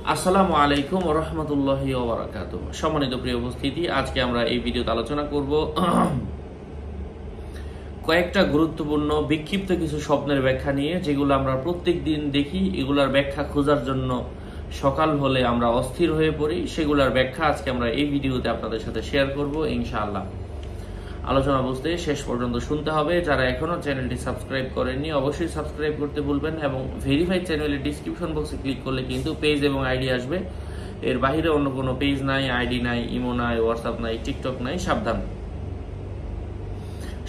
আসসালামু আলাইকুম ওয়া রাহমাতুল্লাহি ওয়া বারাকাতুহু। সম্মানিত প্রিয় উপস্থিতি, আজকে আমরা এই ভিডিওতে আলোচনা করব কয়েকটা গুরুত্বপূর্ণ বিক্ষিপ্ত কিছু স্বপ্নের ব্যাখ্যা নিয়ে, যেগুলো আমরা প্রত্যেকদিন দেখি। এগুলার ব্যাখ্যা খোঁজার জন্য সকাল হলে আমরা অস্থির হয়ে পড়ি। সেগুলোর ব্যাখ্যা আজকে আমরা এই ভিডিওতে আপনাদের সাথে শেয়ার করব ইনশাআল্লাহ। আলোচনা বুঝতে শেষ পর্যন্ত শুনতে হবে। যারা এখনো চ্যানেলটি সাবস্ক্রাইব করেননি অবশ্যই সাবস্ক্রাইব করতে ভুলবেন, এবং ভেরিফাইড চ্যানেলের ডিসক্রিপশন বক্সে ক্লিক করলে কিন্তু পেজ এবং আইডি আসবে। এর বাইরে অন্য কোনো পেজ নাই, আইডি নাই, ইমো নাই, হোয়াটসঅ্যাপ নাই, টিকটক নাই। সাবধান।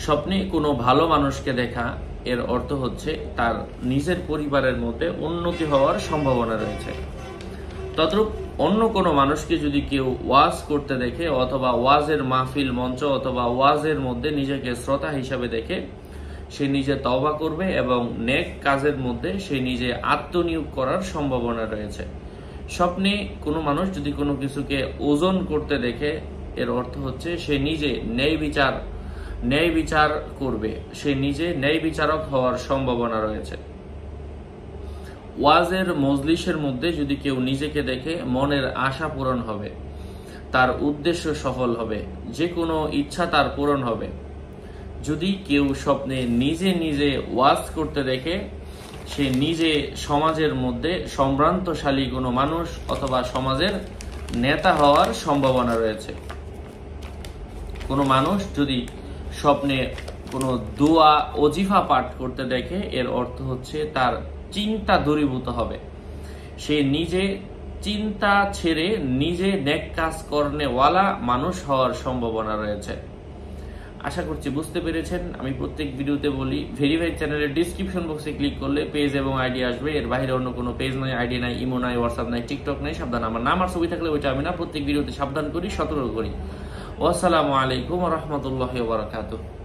স্বপ্নে কোনো ভালো মানুষকে দেখা এর অর্থ হচ্ছে তার নিজের পরিবারের মধ্যে উন্নতি হওয়ার সম্ভাবনা রয়েছে। তদ্রূপ অন্য কোনো মানুষকে যদি কেউ ওয়াজ করতে দেখে, অথবা ওয়াজের মাহফিল মঞ্চ অথবা ওয়াজের মধ্যে নিজেকে শ্রোতা হিসাবে দেখে, সে নিজে তওবা করবে এবং নেক কাজের মধ্যে সে নিজে আত্মনিয়োগ করার সম্ভাবনা রয়েছে। স্বপ্নে কোনো মানুষ যদি কোনো কিছুকে ওজন করতে দেখে, এর অর্থ হচ্ছে সে নিজে ন্যায় বিচার করবে, সে নিজে ন্যায় বিচারক হওয়ার সম্ভাবনা রয়েছে। ওয়াজের মজলিসের মধ্যে যদি কেউ নিজেকে দেখে, মনের আশা পূরণ হবে, তার উদ্দেশ্য সফল হবে, যে কোনো ইচ্ছা তার পূরণ হবে। যদি কেউ স্বপ্নে নিজে ওয়াজ করতে দেখে, সে নিজে সমাজের মধ্যে সম্ভ্রান্তশালী কোনো মানুষ অথবা সমাজের নেতা হওয়ার সম্ভাবনা রয়েছে। কোনো মানুষ যদি স্বপ্নে কোনো দোয়া ওজিফা পাঠ করতে দেখে, এর অর্থ হচ্ছে তার চিন্তা দূরীভূত হবে, সে নিজে চিন্তা ছেড়ে নিজে নেক কাজ করনেওয়ালা মানুষ হওয়ার সম্ভাবনা রয়েছে। আশা করছি বুঝতে পেরেছেন। আমি প্রত্যেক ভিডিওতে বলি, ভেরিফাইড চ্যানেলের ডিসক্রিপশন বক্সে ক্লিক করলে পেজ এবং আইডি আসবে। এর বাইরে অন্য কোনো পেজ নাই, আইডি নাই, ইমো নাই, হোয়াটসঅ্যাপ নাই, টিকটক নাই। সাবধান। আমার নাম আর ছবি থাকলে ওইটা আমি না, প্রত্যেক ভিডিওতে সাবধান করি, সতর্ক করি। আসসালামু আলাইকুম ওয়া রাহমাতুল্লাহি ওয়া বারাকাতুহু।